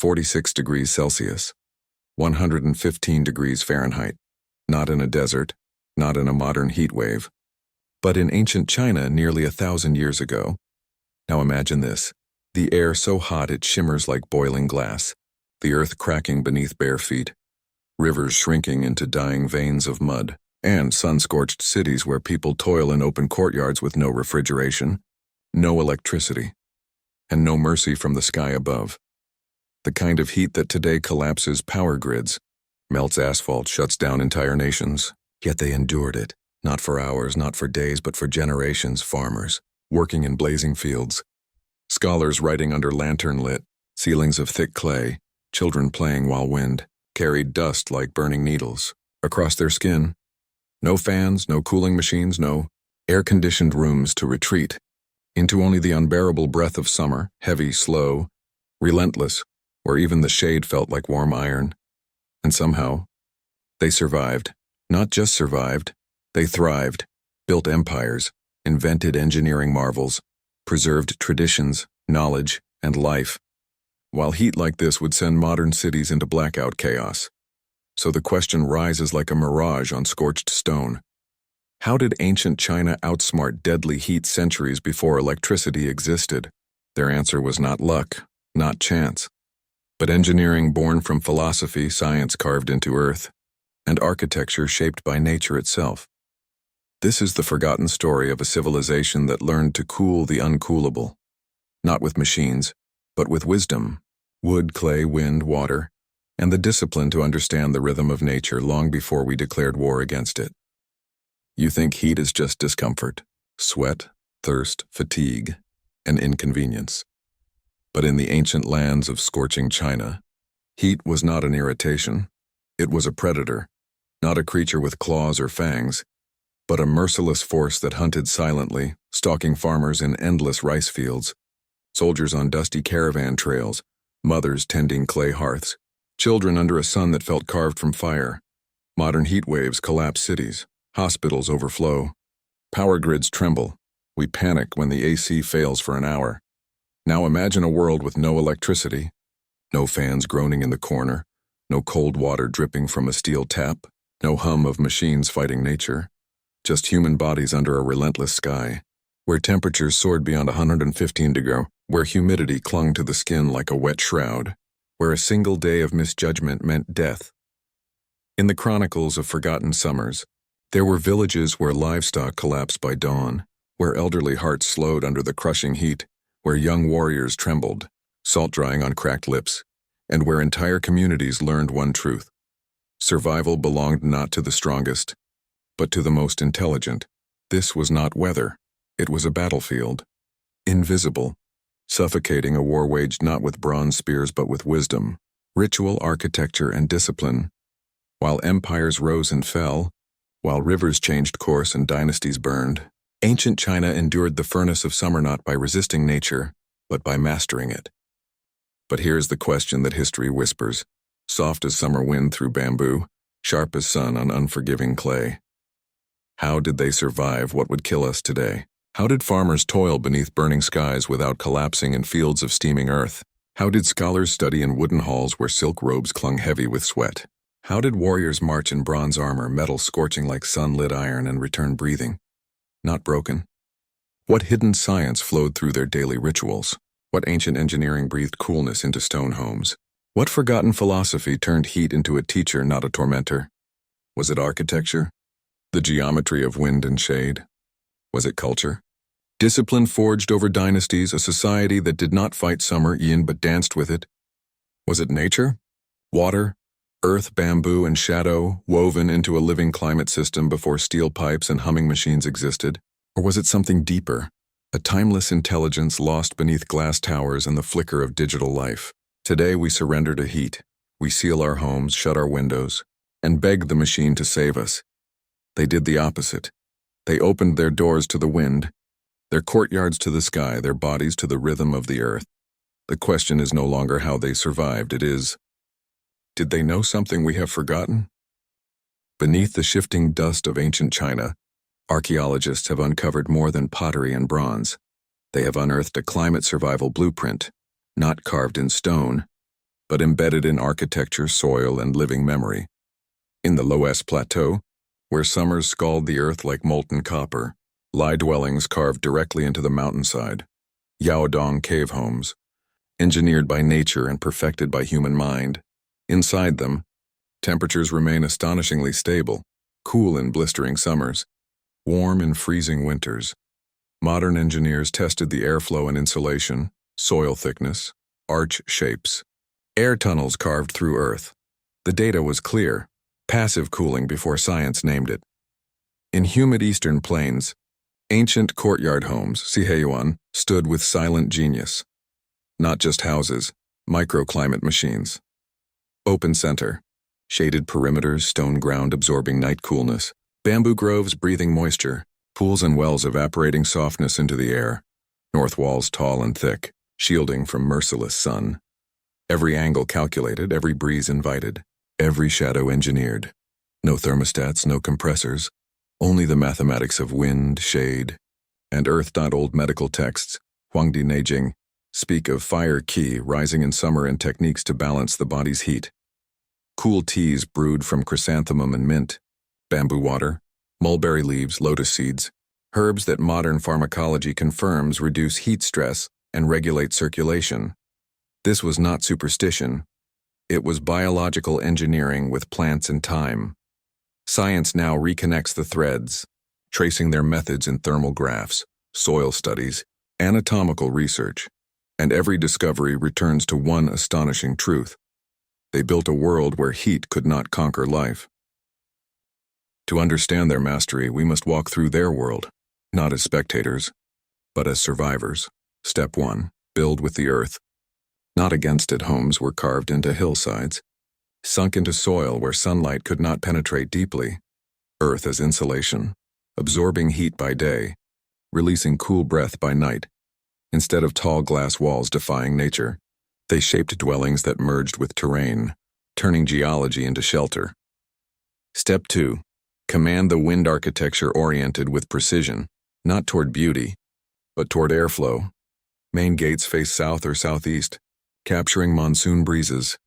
46 degrees Celsius, 115 degrees Fahrenheit, not in a desert, not in a modern heat wave, but in ancient China nearly 1,000 years ago. Now imagine this, the air so hot it shimmers like boiling glass, the earth cracking beneath bare feet, rivers shrinking into dying veins of mud, and sun-scorched cities where people toil in open courtyards with no refrigeration, no electricity, and no mercy from the sky above. The kind of heat that today collapses power grids, melts asphalt, shuts down entire nations. Yet they endured it, not for hours, not for days, but for generations. Farmers, working in blazing fields, scholars writing under lantern-lit ceilings of thick clay, children playing while wind carried dust like burning needles across their skin. No fans, no cooling machines, no air-conditioned rooms to retreat into only the unbearable breath of summer, heavy, slow, relentless, where even the shade felt like warm iron. And somehow, they survived. Not just survived, they thrived, built empires, invented engineering marvels, preserved traditions, knowledge, and life, while heat like this would send modern cities into blackout chaos. So the question rises like a mirage on scorched stone. How did ancient China outsmart deadly heat centuries before electricity existed? Their answer was not luck, not chance, but engineering born from philosophy, science carved into earth, and architecture shaped by nature itself. This is the forgotten story of a civilization that learned to cool the uncoolable, not with machines, but with wisdom, wood, clay, wind, water, and the discipline to understand the rhythm of nature long before we declared war against it. You think heat is just discomfort, sweat, thirst, fatigue, and inconvenience. But in the ancient lands of scorching China, heat was not an irritation. It was a predator, not a creature with claws or fangs, but a merciless force that hunted silently, stalking farmers in endless rice fields, soldiers on dusty caravan trails, mothers tending clay hearths, children under a sun that felt carved from fire. Modern heat waves collapse cities, hospitals overflow, power grids tremble. We panic when the AC fails for an hour. Now imagine a world with no electricity, no fans groaning in the corner, no cold water dripping from a steel tap, no hum of machines fighting nature, just human bodies under a relentless sky, where temperatures soared beyond 115 degrees, where humidity clung to the skin like a wet shroud, where a single day of misjudgment meant death. In the chronicles of forgotten summers, there were villages where livestock collapsed by dawn, where elderly hearts slowed under the crushing heat, where young warriors trembled, salt drying on cracked lips, and where entire communities learned one truth. Survival belonged not to the strongest, but to the most intelligent. This was not weather. It was a battlefield. Invisible, suffocating, a war waged not with bronze spears but with wisdom, ritual, architecture, and discipline. While empires rose and fell, while rivers changed course and dynasties burned, ancient China endured the furnace of summer not by resisting nature, but by mastering it. But here's the question that history whispers, soft as summer wind through bamboo, sharp as sun on unforgiving clay. How did they survive what would kill us today? How did farmers toil beneath burning skies without collapsing in fields of steaming earth? How did scholars study in wooden halls where silk robes clung heavy with sweat? How did warriors march in bronze armor, metal scorching like sun-lit iron, and return breathing, not broken? What hidden science flowed through their daily rituals? What ancient engineering breathed coolness into stone homes? What forgotten philosophy turned heat into a teacher, not a tormentor? Was it architecture? The geometry of wind and shade? Was it culture? Discipline forged over dynasties, a society that did not fight summer yin but danced with it? Was it nature? Water, earth, bamboo, and shadow woven into a living climate system before steel pipes and humming machines existed? Or was it something deeper? A timeless intelligence lost beneath glass towers and the flicker of digital life. Today we surrender to heat. We seal our homes, shut our windows, and beg the machine to save us. They did the opposite. They opened their doors to the wind, their courtyards to the sky, their bodies to the rhythm of the earth. The question is no longer how they survived. It is, did they know something we have forgotten? Beneath the shifting dust of ancient China, archaeologists have uncovered more than pottery and bronze. They have unearthed a climate survival blueprint, not carved in stone, but embedded in architecture, soil, and living memory. In the Loess Plateau, where summers scald the earth like molten copper, lie dwellings carved directly into the mountainside, Yaodong cave homes, engineered by nature and perfected by human mind. Inside them, temperatures remain astonishingly stable, cool in blistering summers, warm in freezing winters. Modern engineers tested the airflow and insulation, soil thickness, arch shapes, air tunnels carved through earth. The data was clear, passive cooling before science named it. In humid eastern plains, ancient courtyard homes, Siheyuan, stood with silent genius. Not just houses, microclimate machines. Open center, shaded perimeters, stone ground absorbing night coolness, bamboo groves breathing moisture, pools and wells evaporating softness into the air, north walls tall and thick, shielding from merciless sun. Every angle calculated, every breeze invited, every shadow engineered. No thermostats, no compressors, only the mathematics of wind, shade, and earth. Old medical texts, Huangdi Neijing, speak of fire qi rising in summer and techniques to balance the body's heat. Cool teas brewed from chrysanthemum and mint, bamboo water, mulberry leaves, lotus seeds, herbs that modern pharmacology confirms reduce heat stress and regulate circulation. This was not superstition. It was biological engineering with plants and time. Science now reconnects the threads, tracing their methods in thermal graphs, soil studies, anatomical research, and every discovery returns to one astonishing truth. They built a world where heat could not conquer life. To understand their mastery, we must walk through their world, not as spectators, but as survivors. Step 1. Build with the earth. Not against it, homes were carved into hillsides, sunk into soil where sunlight could not penetrate deeply. Earth as insulation, absorbing heat by day, releasing cool breath by night. Instead of tall glass walls defying nature, they shaped dwellings that merged with terrain, turning geology into shelter. Step 2. Command the wind architecture oriented with precision, not toward beauty, but toward airflow. Main gates face south or southeast, capturing monsoon breezes.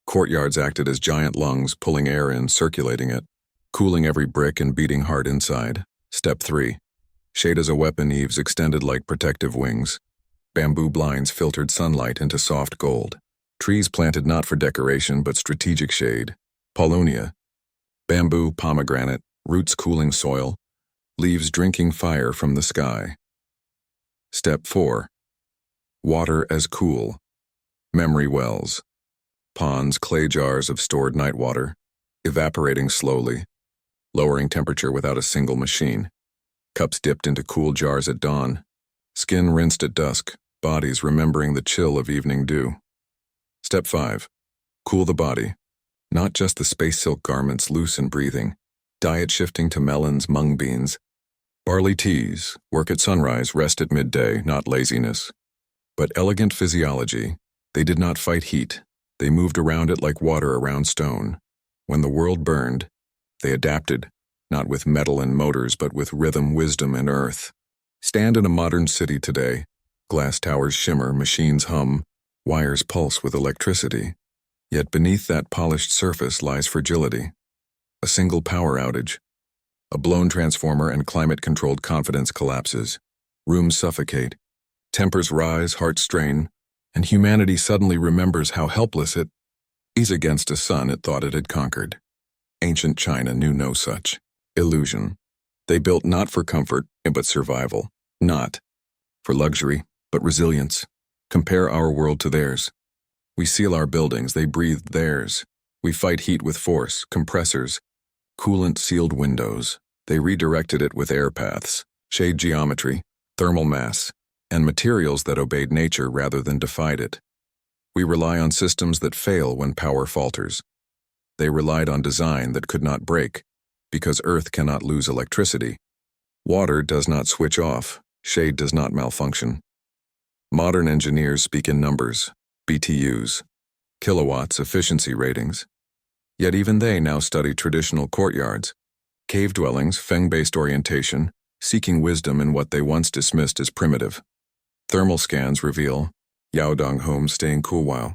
Courtyards acted as giant lungs, pulling air in, circulating it, cooling every brick and beating hard inside. Step 3. Shade as a weapon, eaves extended like protective wings. Bamboo blinds filtered sunlight into soft gold. Trees planted not for decoration but strategic shade. Paulownia. Bamboo, pomegranate, roots cooling soil, leaves drinking fire from the sky. Step 4. Water as cool. Memory wells. Ponds, clay jars of stored night water, evaporating slowly, lowering temperature without a single machine. Cups dipped into cool jars at dawn. Skin rinsed at dusk, bodies remembering the chill of evening dew. Step 5. Cool the body. Not just the space silk garments loose and breathing. Diet shifting to melons, mung beans. Barley teas, work at sunrise, rest at midday, not laziness. But elegant physiology. They did not fight heat. They moved around it like water around stone. When the world burned, they adapted, not with metal and motors, but with rhythm, wisdom, and earth. Stand in a modern city today. Glass towers shimmer, machines hum, wires pulse with electricity. Yet beneath that polished surface lies fragility. A single power outage. A blown transformer and climate-controlled confidence collapses. Rooms suffocate. Tempers rise, hearts strain, and humanity suddenly remembers how helpless it is against a sun it thought it had conquered. Ancient China knew no such illusion. They built not for comfort, but survival. Not for luxury, but resilience. Compare our world to theirs. We seal our buildings, they breathed theirs. We fight heat with force, compressors, coolant-sealed windows. They redirected it with air paths, shade geometry, thermal mass, and materials that obeyed nature rather than defied it. We rely on systems that fail when power falters. They relied on design that could not break, because Earth cannot lose electricity. Water does not switch off, shade does not malfunction. Modern engineers speak in numbers, BTUs, kilowatts, efficiency ratings. Yet even they now study traditional courtyards, cave dwellings, feng-based orientation, seeking wisdom in what they once dismissed as primitive. Thermal scans reveal Yaodong homes staying cool while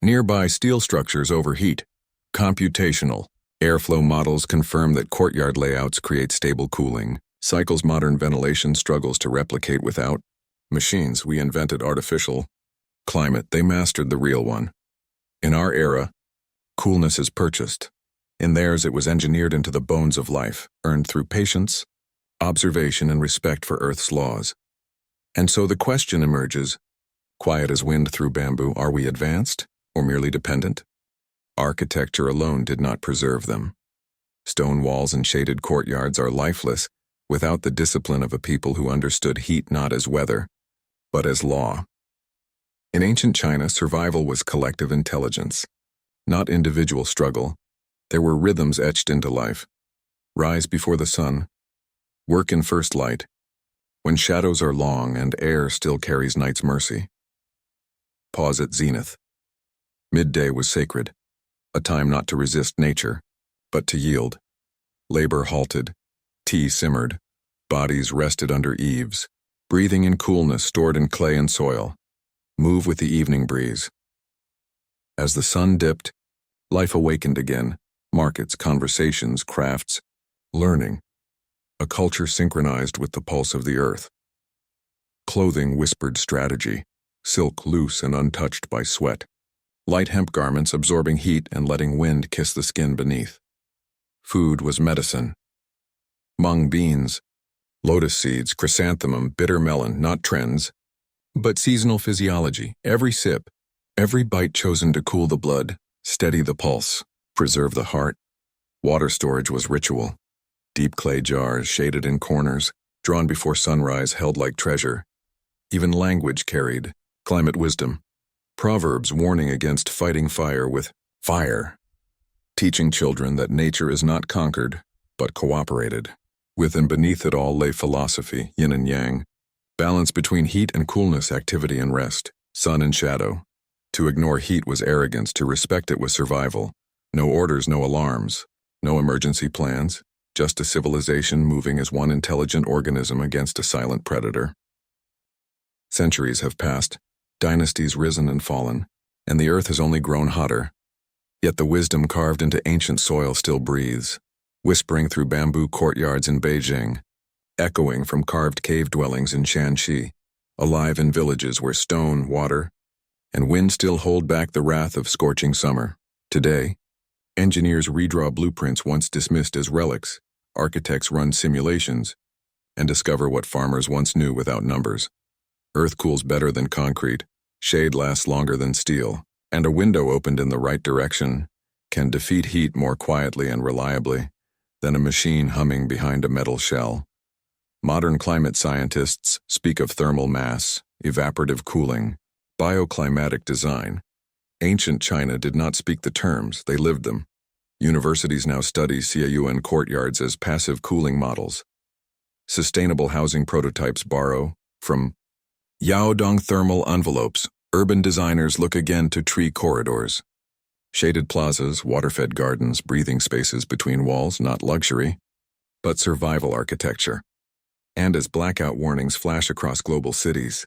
Nearby steel structures overheat. Computational. Airflow models confirm that courtyard layouts create stable cooling. Cycles modern ventilation struggles to replicate without. Machines, we invented artificial. Climate, they mastered the real one. In our era, coolness is purchased. In theirs, it was engineered into the bones of life, earned through patience, observation, and respect for Earth's laws. And so the question emerges, quiet as wind through bamboo, are we advanced or merely dependent? Architecture alone did not preserve them. Stone walls and shaded courtyards are lifeless without the discipline of a people who understood heat not as weather, but as law. In ancient China, survival was collective intelligence, not individual struggle. There were rhythms etched into life. Rise before the sun. Work in first light. When shadows are long and air still carries night's mercy. Pause at zenith. Midday was sacred, a time not to resist nature, but to yield. Labor halted. Tea simmered. Bodies rested under eaves, breathing in coolness stored in clay and soil. Move with the evening breeze. As the sun dipped, life awakened again. Markets, conversations, crafts, learning. A culture synchronized with the pulse of the earth. Clothing whispered strategy, silk loose and untouched by sweat. Light hemp garments absorbing heat and letting wind kiss the skin beneath. Food was medicine. Mung beans, lotus seeds, chrysanthemum, bitter melon, not trends, but seasonal physiology. Every sip, every bite chosen to cool the blood, steady the pulse, preserve the heart. Water storage was ritual. Deep clay jars shaded in corners, drawn before sunrise, held like treasure. Even language carried climate wisdom. Proverbs warning against fighting fire with fire, teaching children that nature is not conquered, but cooperated. With and beneath it all lay philosophy, yin and yang, balance between heat and coolness, activity and rest, sun and shadow. To ignore heat was arrogance, to respect it was survival. No orders, no alarms, no emergency plans, just a civilization moving as one intelligent organism against a silent predator. Centuries have passed, dynasties risen and fallen, and the earth has only grown hotter. Yet the wisdom carved into ancient soil still breathes, whispering through bamboo courtyards in Beijing, echoing from carved cave dwellings in Shanxi, alive in villages where stone, water, and wind still hold back the wrath of scorching summer. Today, engineers redraw blueprints once dismissed as relics, architects run simulations, and discover what farmers once knew without numbers. Earth cools better than concrete, shade lasts longer than steel, and a window opened in the right direction can defeat heat more quietly and reliably than a machine humming behind a metal shell. Modern climate scientists speak of thermal mass, evaporative cooling, bioclimatic design. Ancient China did not speak the terms, they lived them. Universities now study CAUN courtyards as passive cooling models. Sustainable housing prototypes borrow from Yaodong thermal envelopes. Urban designers look again to tree corridors. Shaded plazas, water-fed gardens, breathing spaces between walls, not luxury, but survival architecture. And as blackout warnings flash across global cities,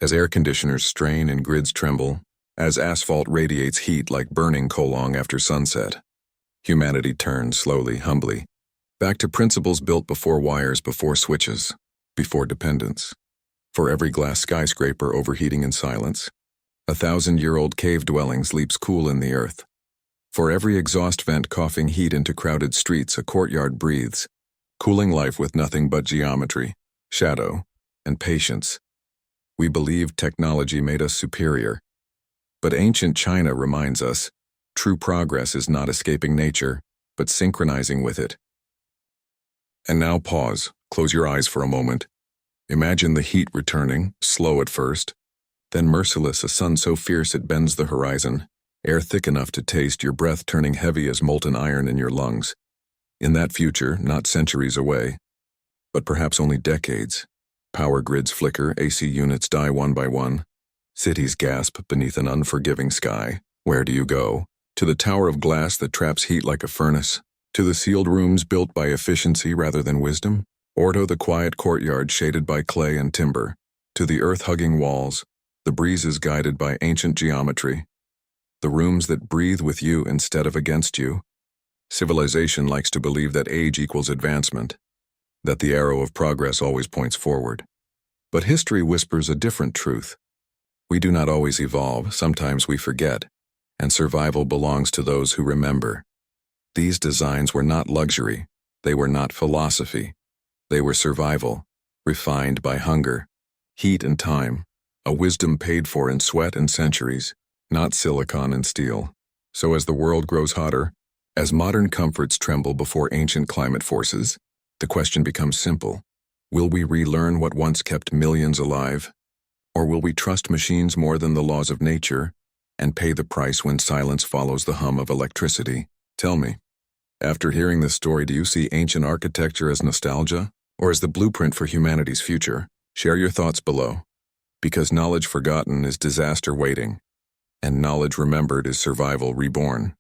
as air conditioners strain and grids tremble, as asphalt radiates heat like burning coal after sunset, humanity turns slowly, humbly, back to principles built before wires, before switches, before dependence. For every glass skyscraper overheating in silence, 1,000-year-old cave dwellings leaps cool in the earth. For every exhaust vent coughing heat into crowded streets, a courtyard breathes, cooling life with nothing but geometry, shadow, and patience. We believed technology made us superior, but ancient China reminds us, true progress is not escaping nature, but synchronizing with it. And now pause, close your eyes for a moment. Imagine the heat returning, slow at first, then merciless, a sun so fierce it bends the horizon, air thick enough to taste, your breath turning heavy as molten iron in your lungs. In that future, not centuries away, but perhaps only decades, power grids flicker, AC units die one by one, cities gasp beneath an unforgiving sky. Where do you go? To the tower of glass that traps heat like a furnace? To the sealed rooms built by efficiency rather than wisdom? Or to the quiet courtyard shaded by clay and timber? To the earth-hugging walls, the breezes guided by ancient geometry? The rooms that breathe with you instead of against you. Civilization likes to believe that age equals advancement, that the arrow of progress always points forward. But history whispers a different truth. We do not always evolve, sometimes we forget, and survival belongs to those who remember. These designs were not luxury, they were not philosophy. They were survival, refined by hunger, heat and time, a wisdom paid for in sweat and centuries, not silicon and steel. So as the world grows hotter, as modern comforts tremble before ancient climate forces, the question becomes simple. Will we relearn what once kept millions alive? Or will we trust machines more than the laws of nature and pay the price when silence follows the hum of electricity? Tell me, after hearing this story, do you see ancient architecture as nostalgia or as the blueprint for humanity's future? Share your thoughts below. Because knowledge forgotten is disaster waiting, and knowledge remembered is survival reborn.